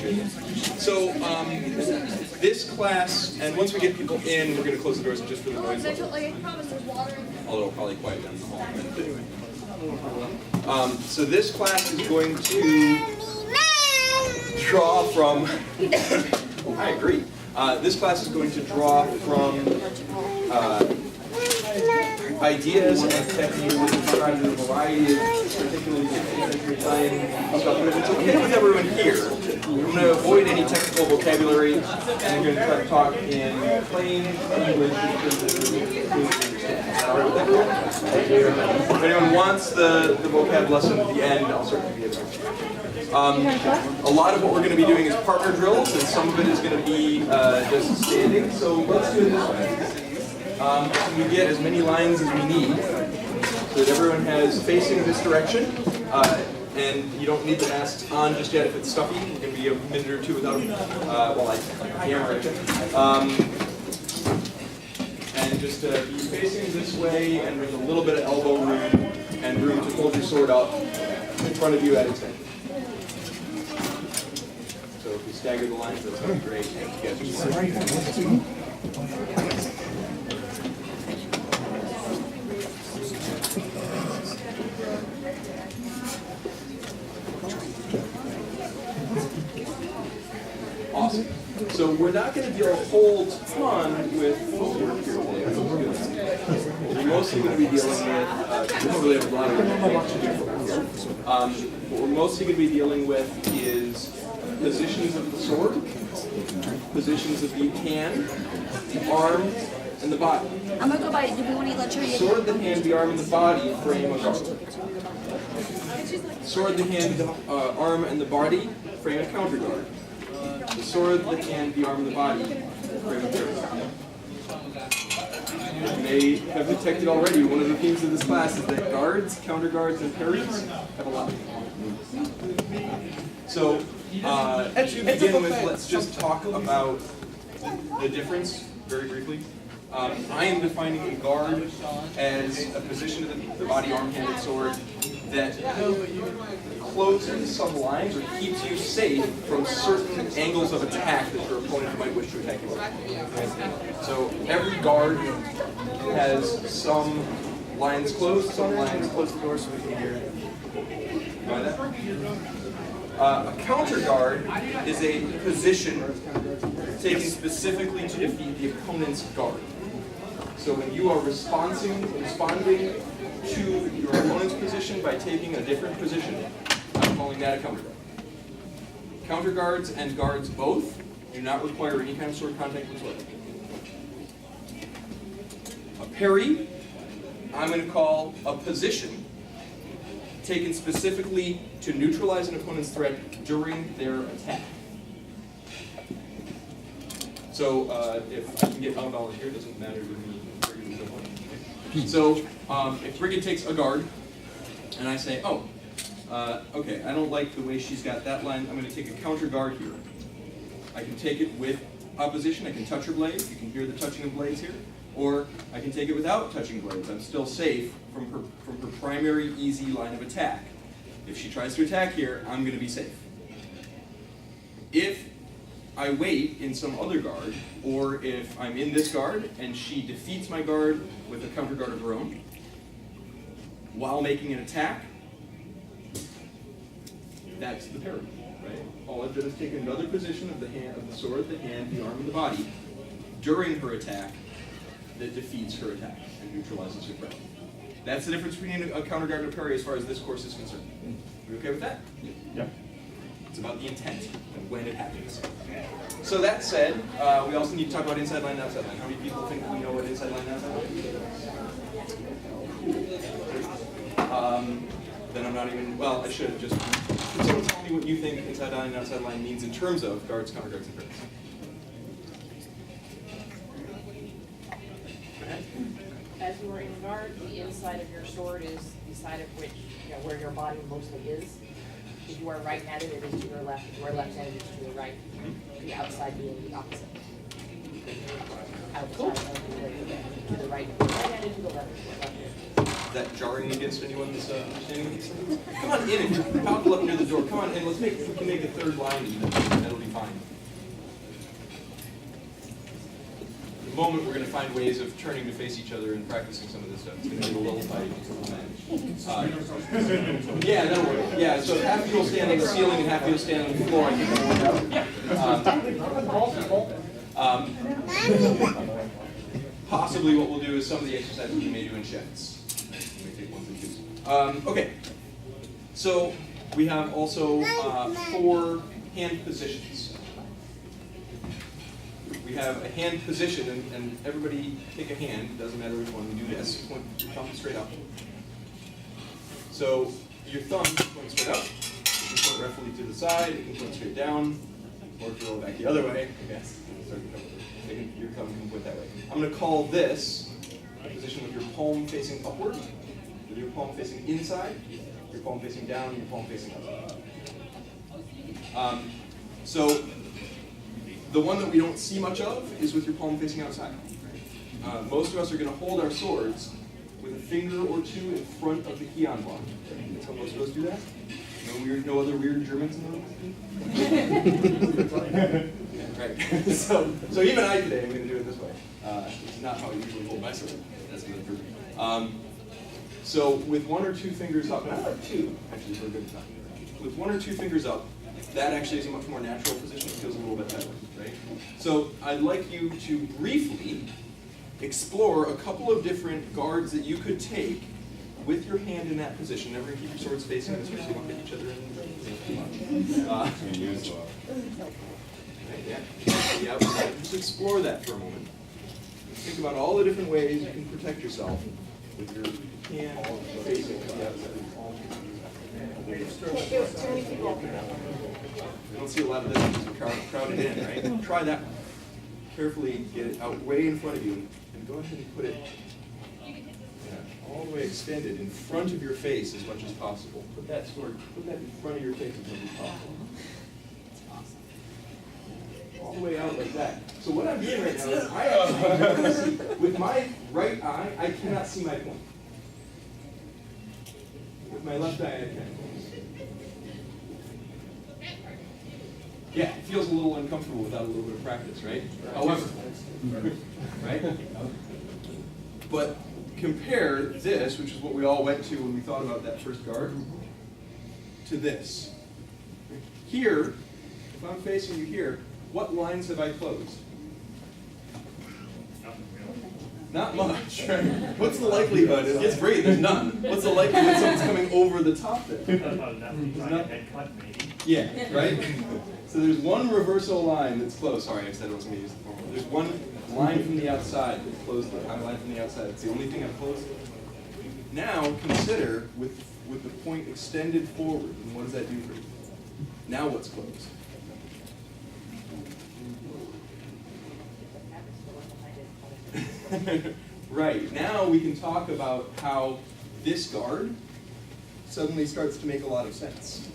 So this class, and once we get people in, we're going to close the doors just for the noise level. Although it'll probably quiet down the hall. So this class is going to draw from, I agree. This class is going to draw from ideas and techniques described in a variety of particularly 15th century time stuff. But if it's okay with everyone here, I'm going to avoid any technical vocabulary, and we're going to try to talk in plain English in terms of Sorry with everyone. If anyone wants the vocab lesson at the end, I'll certainly be able to. A lot of what we're going to be doing is partner drills, and some of it is going to be just standing. So let's do it this way. We get as many lines as we need, so that everyone has facing this direction. And you don't need the masks on just yet if it's stuffy. It can be a minute or two without them while I hammer it. And just be facing this way, and with a little bit of elbow room and room to hold your sword up in front of you at extension. So if we stagger the lines, that's going to be great. You guys are smart. Awesome. So we're not going to deal a whole ton with footwork here today. We're mostly going to be dealing with, we don't really have a lot of work to do here. What we're mostly going to be dealing with is positions of the sword, positions of the hand, the arm, and the body. I'm going to go by, do we want to let you Sword, the hand, the arm, and the body frame a guard. Sword, the hand, the arm, and the body frame a counter guard. The sword, the hand, the arm, and the body frame a parry. You may have detected already, one of the themes of this class is that guards, counter guards, and parries have a lot in common. So, to begin with, let's just talk about the difference very briefly. I am defining a guard as a position of the body, arm, hand, and sword that closes some lines or keeps you safe from certain angles of attack that your opponent might wish to attack you with. So every guard has some lines closed, some lines close the door so we can hear it. Got that? A counter guard is a position taken specifically to defeat the opponent's guard. So when you are responding to your opponent's position by taking a different position, I'm calling that a counter guard. Counter guards and guards both do not require any kind of sword contact whatsoever. A parry, I'm going to call a position taken specifically to neutralize an opponent's threat during their attack. So if I can get volunteer, it doesn't matter to me. So if Brigid takes a guard, and I say, oh, okay, I don't like the way she's got that line, I'm going to take a counter guard here. I can take it with opposition, I can touch her blade, you can hear the touching of blades here, or I can take it without touching blades. I'm still safe from her primary easy line of attack. If she tries to attack here, I'm going to be safe. If I wait in some other guard, or if I'm in this guard and she defeats my guard with a counter guard of her own, while making an attack, that's the parry, right? All I've done is take another position of the hand, of the sword, the hand, the arm, and the body during her attack that defeats her attack and neutralizes her threat. That's the difference between a counter guard and a parry as far as this course is concerned. Are we okay with that? Yeah. It's about the intent and when it happens. So that said, we also need to talk about inside line and outside line. How many people think we know what inside line and outside line is? Then I'm not even, well, I should have just, can someone tell me what you think inside line and outside line means in terms of guards, counter guards, and parries? Go ahead. As you are in guard, the inside of your sword is the side of which, where your body mostly is. If you are right-handed, it is to your left. If you are left-handed, it is to your right. The outside being the opposite. Outside of the leg, to the right. Right-handed to the left. Is that jarring against anyone's understanding of these things? Come on in and buckle up near the door. Come on in. We can make the third line even. That'll the moment, we're going to find ways of turning to face each other and practicing some of this stuff. It's going to be a little fight. Yeah, that'll work. Yeah, so half of you will stand on the ceiling and half of you will stand on the floor. And you can work out. Possibly what we'll do is some of the exercises we may do in shifts. We may take ones and twos. Okay, so we have also 4 hand positions. We have a hand position, and everybody take a hand. It doesn't matter which one. We do this. Point your thumb straight up. So your thumb points straight up. You can point roughly to the side. You can point straight down, or if you roll back the other way, I guess. Your thumb can point that way. I'm going to call this a position with your palm facing upward, with your palm facing inside, your palm facing down, and your palm facing up. So the one that we don't see much of is with your palm facing outside. Most of us are going to hold our swords with a finger or two in front of the Kion block. That's how most of us do that. No other weird Germans in the room? Right. So even I today am going to do it this way. It's not how I usually hold my sword. That's good for me. So with 1 or 2 fingers up, and I like 2 actually for a good time. With 1 or 2 fingers up, that actually is a much more natural position. It feels a little bit better, right? So I'd like you to briefly explore a couple of different guards that you could take with your hand in that position. Never keep your swords facing this way so you don't hit each other in too much. The outside. Just explore that for a moment. Think about all the different ways you can protect yourself with your hand facing the outside. We don't see a lot of this because we're crowded in, right? Try that one. Carefully get it out way in front of you, and go ahead and put it all the way extended in front of your face as much as possible. Put that in front of your face as much as possible. All the way out like that. So what I'm doing right now is I actually see, with my right eye, I cannot see my point. With my left eye, I can. Yeah, it feels a little uncomfortable without a little bit of practice, right? However, right? But compare this, which is what we all went to when we thought about that first guard, to this. Here, if I'm facing you here, what lines have I closed? Not much, right? What's the likelihood? It's great, there's none. What's the likelihood someone's coming over the top there? Yeah, right? So there's one reversal line that's closed. Sorry, I said I was going to use the formula. There's one line from the outside that's closed. The line from the outside. It's the only thing I've closed. Now consider with the point extended forward, and what does that do for you? Now what's closed? Right, now we can talk about how this guard suddenly starts to make a lot of sense.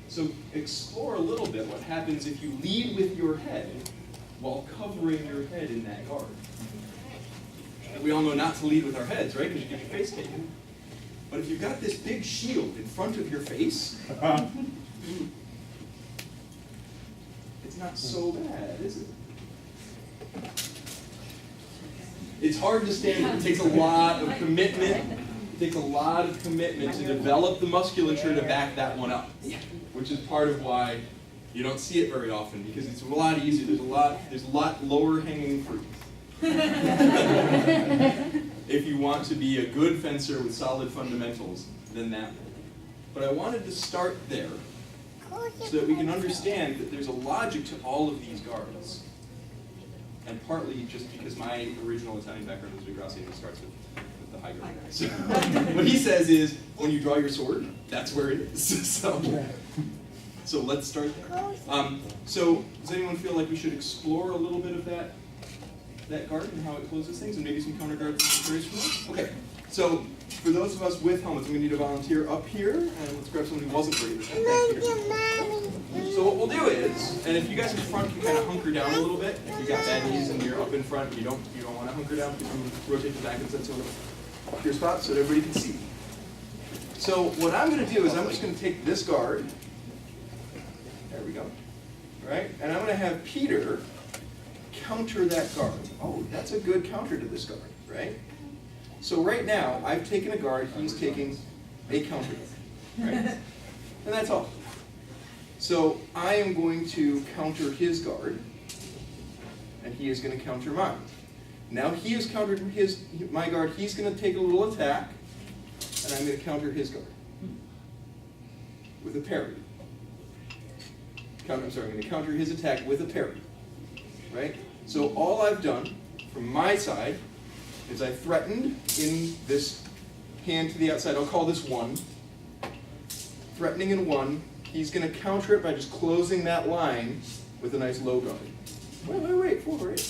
So explore a little bit what happens if you lead with your head while covering your head in that guard. And we all know not to lead with our heads, right? Because you get your face taken. But if you've got this big shield in front of your face, it's not so bad, is it? It's hard to stand. It takes a lot of commitment. It takes a lot of commitment to develop the musculature to back that one up, which is part of why you don't see it very often, because it's a lot easier. There's a lot lower hanging fruit. If you want to be a good fencer with solid fundamentals than that one. But I wanted to start there so that we can understand that there's a logic to all of these guards. And partly just because my original Italian background is Degrassi, and it starts with the high guard. So what he says is, when you draw your sword, that's where it is. So let's start there. So does anyone feel like we should explore a little bit of that guard and how it closes things, and maybe some counter guards from that? Okay, so for those of us with helmets, we need a volunteer up here, and let's grab someone who wasn't wearing this one back here. So what we'll do is, and if you guys in front can kind of hunker down a little bit, if you got bad knees and you're up in front, you don't want to hunker down, you can rotate the back and set to your spot so that everybody can see. So what I'm going to do is I'm just going to take this guard. There we go. All right, and I'm going to have Peter counter that guard. Oh, that's a good counter to this guard, right? So right now, I've taken a guard, he's taking a counter, right? And that's all. So I am going to counter his guard, and he is going to counter mine. Now he has countered my guard, he's going to take a little attack, and I'm going to counter his guard with a parry. I'm going to counter his attack with a parry, right? So all I've done from my side is I threatened in this hand to the outside. I'll call this 1. Threatening in 1. He's going to counter it by just closing that line with a nice low guard. Wait, forward.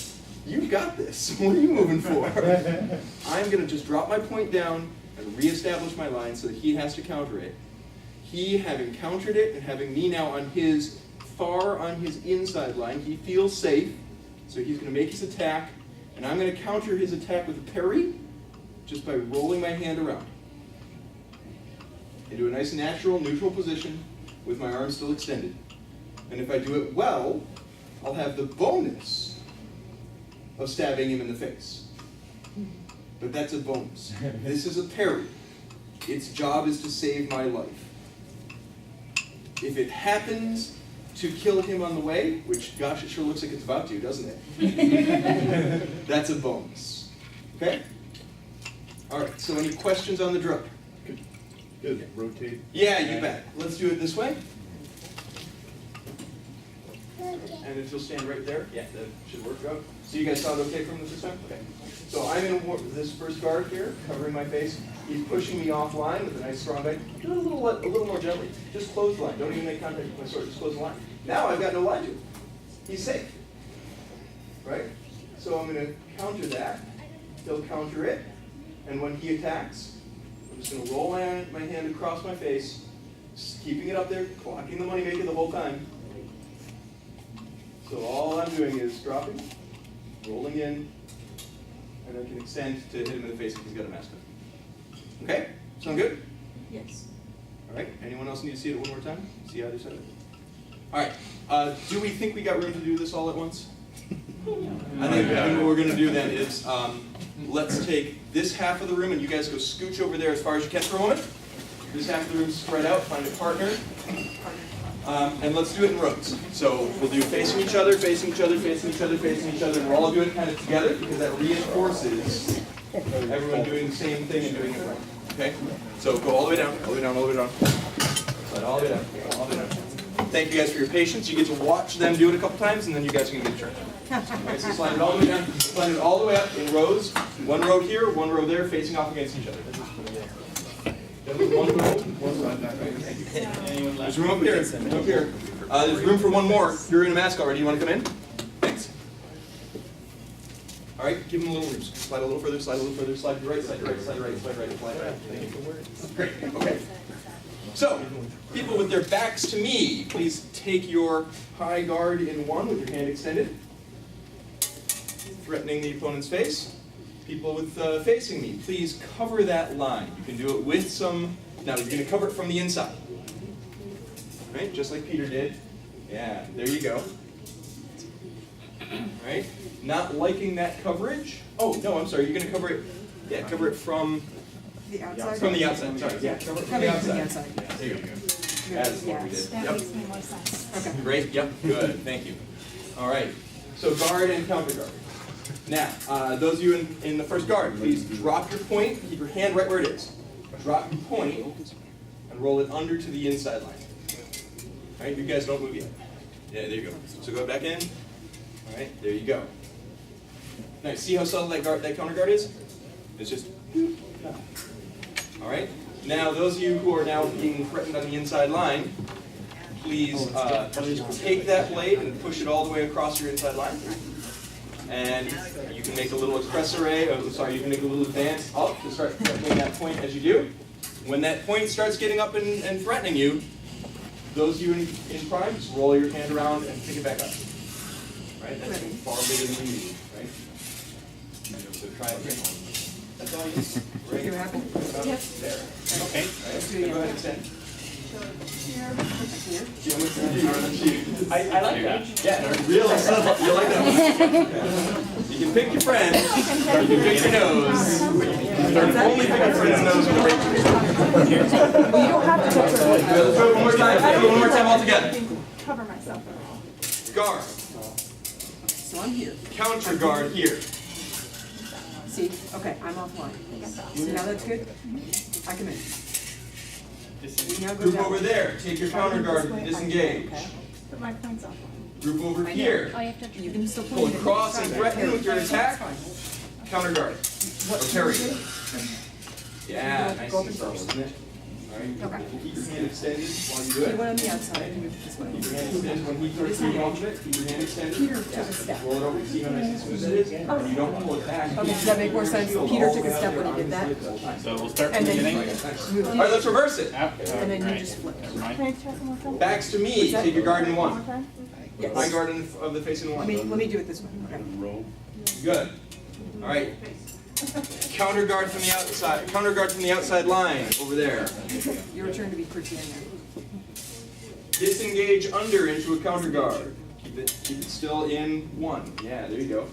You've got this. What are you moving for? I'm going to just drop my point down and reestablish my line so that he has to counter it. He, having countered it and having me now on his far on his inside line, he feels safe, so he's going to make his attack, and I'm going to counter his attack with a parry just by rolling my hand around into a nice natural neutral position with my arm still extended. And if I do it well, I'll have the bonus of stabbing him in the face. But that's a bonus. This is a parry. Its job is to save my life. If it happens to kill him on the way, which, gosh, it sure looks like it's about to, doesn't it? That's a bonus. Okay? All right, so any questions on the drill? Good. Rotate. Yeah, you bet. Let's do it this way. And if you'll stand right there, yeah, that should work out. So you guys saw it okay from this time? Okay. So I'm in this first guard here, covering my face. He's pushing me offline with a nice strong line. Do it a little more gently. Just close the line. Don't even make contact with my sword. Just close the line. Now I've got no line to him. He's safe. Right? So I'm going to counter that. He'll counter it. And when he attacks, I'm just going to roll my hand across my face, just keeping it up there, clocking the moneymaker the whole time. So all I'm doing is dropping, rolling in, and I can extend to hit him in the face if he's got a mask on. Okay? Sound good? Yes. All right. Anyone else need to see it one more time? See either side? All right. Do we think we got room to do this all at once? I think what we're going to do then is let's take this half of the room and you guys go scooch over there as far as you can for a moment. This half of the room spread out, find a partner. And let's do it in rows. So we'll do facing each other, facing each other, facing each other, facing each other, and we're all doing it kind of together because that reinforces everyone doing the same thing and doing it right. Okay? So go all the way down, all the way down, all the way down. Slide all the way down, all the way down. Thank you guys for your patience. You get to watch them do it a couple times, and then you guys are going to get a turn. Okay, so slide it all the way down, slide it all the way up in rows. One row here, one row there, facing off against each other. One row, one side back. Thank you. There's room up here. Up here. There's room for one more. You're in a mask already. You want to come in? Thanks. All right, give them a little room. Slide a little further, slide a little further, slide to the right, slide to the right, slide to the right, slide right, slide right. Thank you. Great. Okay. So, people with their backs to me, please take your high guard in 1 with your hand extended, threatening the opponent's face. People with facing me, please cover that line. You can do it with some. Now you're going to cover it from the inside, right? Just like Peter did. Yeah, there you go. Right? Not liking that coverage. Oh no, I'm sorry. You're going to cover it. Yeah, cover it from the outside. From the outside. Sorry. Yeah, cover it from the outside. Yeah, there you go. That's what we did. That Yep. makes more sense. Okay. Great. Yep. Good. Thank you. All right. So guard and counter guard. Now, those of you in the first guard, please drop your point, keep your hand right where it is. Drop your point and roll it under to the inside line. All right, you guys don't move yet. Yeah, there you go. So go back in. All right, there you go. Now, see how subtle that counter guard is? It's just, all right. Now, those of you who are now being threatened on the inside line, please just take that blade and push it all the way across your inside line. And you can make a little you can make a little advance up to start threatening that point as you do. When that point starts getting up and threatening you, those of you in prime, just roll your hand around and pick it back up. Right? That's far bigger than you need, right? So try it again. That's all you need. Right. You happy? There. Okay. Right. Go ahead and stand. I like that. Yeah, really subtle. You like that? You can pick your friend, or you can pick your nose. You can only pick your friend's nose with a razor. You don't have to touch her. Let's do it one more time. Let's do it one more time all together. Cover myself. Guard. So I'm here. Counter guard here. See? Okay, I'm offline. See how that's good? I come in. Now go Group down. over there. Take your counter guard and disengage. Okay. But my point's off. Group over here. Oh, you have to. You can still Pull point it. across and threaten with your attack. Counter guard. Or parry. Yeah, nice Go up and and subtle, first. isn't it? Alright, Okay. keep your hand extended while you do You it. went on the outside. Move this way. Keep your hand extended when he throws you off of it. Keep your hand extended. Peter took a step. Roll it over. See how nice and smooth that is? And you don't pull it back. Okay, does that make more sense? Peter took a step when he did that. So we'll start from And the then beginning. move Alright, let's reverse it. and then you just flip. Never mind. Can I check one more time? Backs to me. Take your guard in one. One time? My guard of the face in one. Let me do it this way. Okay. Good. Alright. Counter guard from the outside. Counter guard from the outside line over there. Your turn to be pretty in there. Disengage under into a counter guard. Keep it still in one. Yeah, there you go.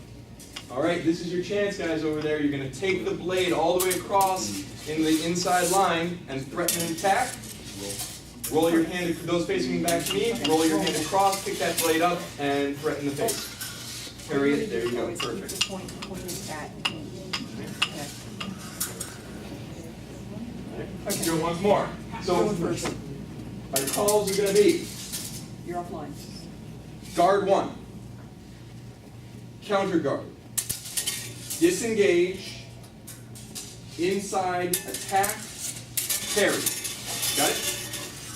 Alright, this is your chance, guys, over there. You're gonna take the blade all the way across in the inside line and threaten an attack. Roll your hand, those facing back to me, roll your hand across, pick that blade up, and threaten the face. Parry it, there you go, perfect. Just point at me. Let's do it once more. So, Go first. our calls are gonna be You're offline. guard one, counter guard, disengage, inside attack, parry. Got it?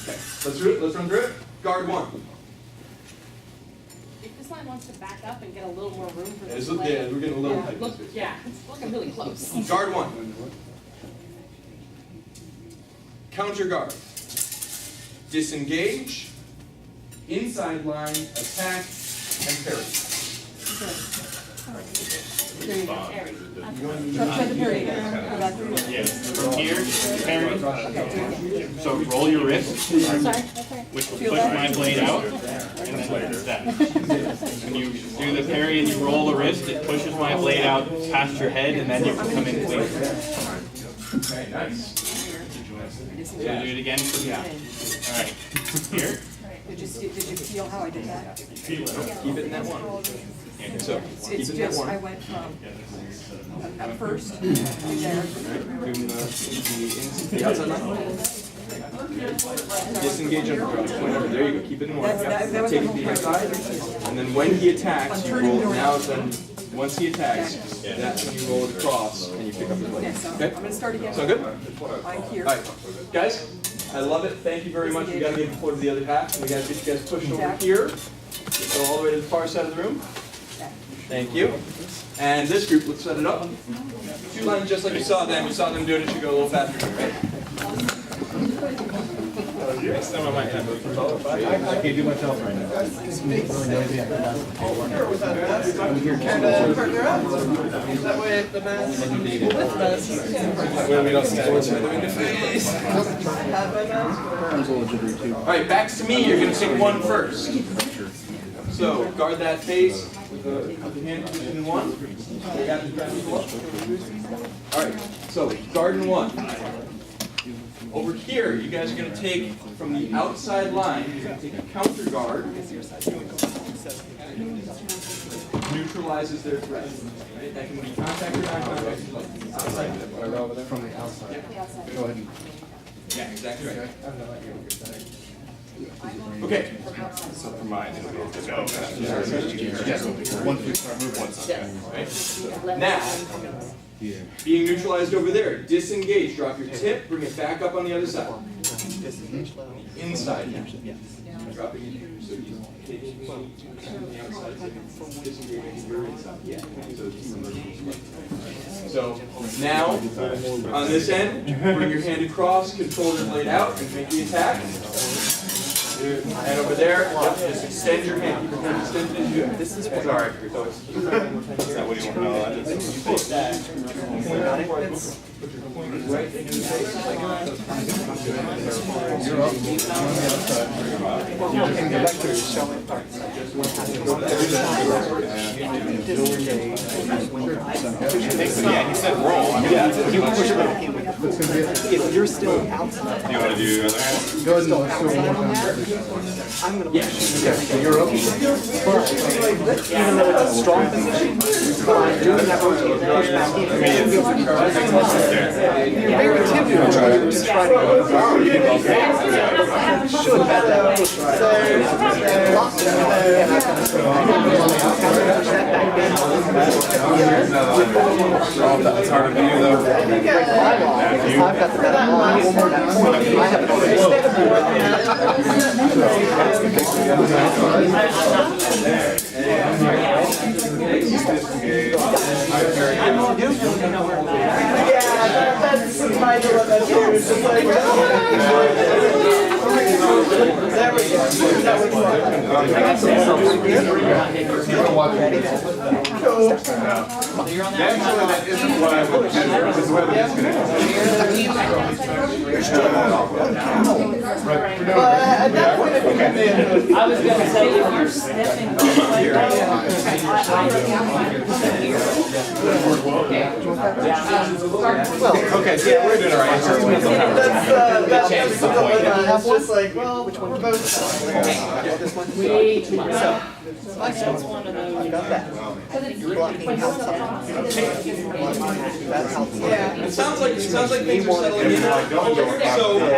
Okay, let's do it, let's run through it. Guard one. If this line wants to back up and get a little more room for Yeah, this we're blade. getting a little tight. Look, yeah, it's looking really close. Guard one. Counter guard. Disengage, inside line, attack, and parry. There you go. Parry. Try the parry again. Go back through. Yes, from here, parry. Okay, So roll your wrist, Sorry, that's right. which will push my blade out, and then step. When you do the parry and you roll the wrist, it pushes my blade out past your head, and then you can come in clean. Okay, nice. So we'll do it again from here. All right, here. Did you feel how I did that? Keep it in that one. So, keep It's it in that just, I one. went from, at first, to there. Doing the outside line. Disengage under guard. Point over. There you go. Keep it in one. That was Take the it whole to the point. inside. And then when he attacks, you roll. Now then, once he attacks, that's when you roll it across and you pick up the blade. Okay, so I'm Okay? gonna start again. Sound good? I'm here. Alright, guys, I love it. Thank you very much. We gotta get the floor to the other half. We gotta get you guys pushed over here. Go all the way to the far side of the room. Thank you. And this group, let's set it up. Two lines just like you saw them. You saw them do it. It should go a little faster, right? Next time I might have a I can't do myself right now. That way the mask. That way we don't stab each other in the face. Alright, backs to me. You're gonna take one first. So guard that face with the hand position in one. Alright, so guard in one. Over here, you guys are going to take from the outside line, you're going to take a counter guard. Neutralizes their threat. Right? That can be contact or non-contact. Outside. From the outside. Go ahead. Yeah, exactly right. Okay. So for mine, it'll be just go. Once we start moving one side. Right? Now, being neutralized over there, disengage, drop your tip, bring it back up on the other side. Inside now. Dropping it here. So you taking from the outside, disengaging your inside. Yeah. So now, on this end, bring your hand across, control your blade out, and make the attack. And over there, just extend your hand. Keep your hand extended. This is sorry. Is that what you want? No, that is. Yeah, he said roll. I mean, If you're still outside, do you want to do the other hand? go ahead and let's do it one more time. I'm gonna push you. So you're up. But even though it's a strong position, by doing that rotation, push back in. You're very timid when you're striding on the ground. Should have that push. Lock it up, and I can push that back in. It's harder to do though. I've got the better ball. One more point. I have Actually, that isn't what I would consider. This is what I'm just I was gonna say, if you're sniffing like Okay, so we're doing all right. It's just like, well, which one? We're both. This one. way too much. That's one of those. I've got that. You're blocking outside. That helps. Yeah. It sounds like things are settling in. So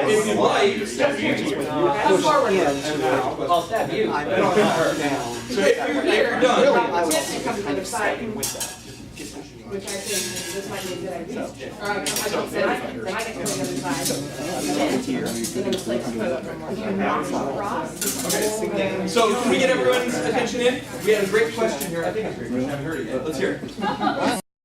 if you like, Push in. I'll stab you. I'm going to hurt down. so if you're Really, done, I would also be kind of stepping with that. Which I think this might be a good idea. Or I can say, then I can go the other side. And then just like put it up for more. You knock across. so can we get everyone's attention in? We had a great question here. I think it's a great question. I haven't heard it yet. Let's hear it.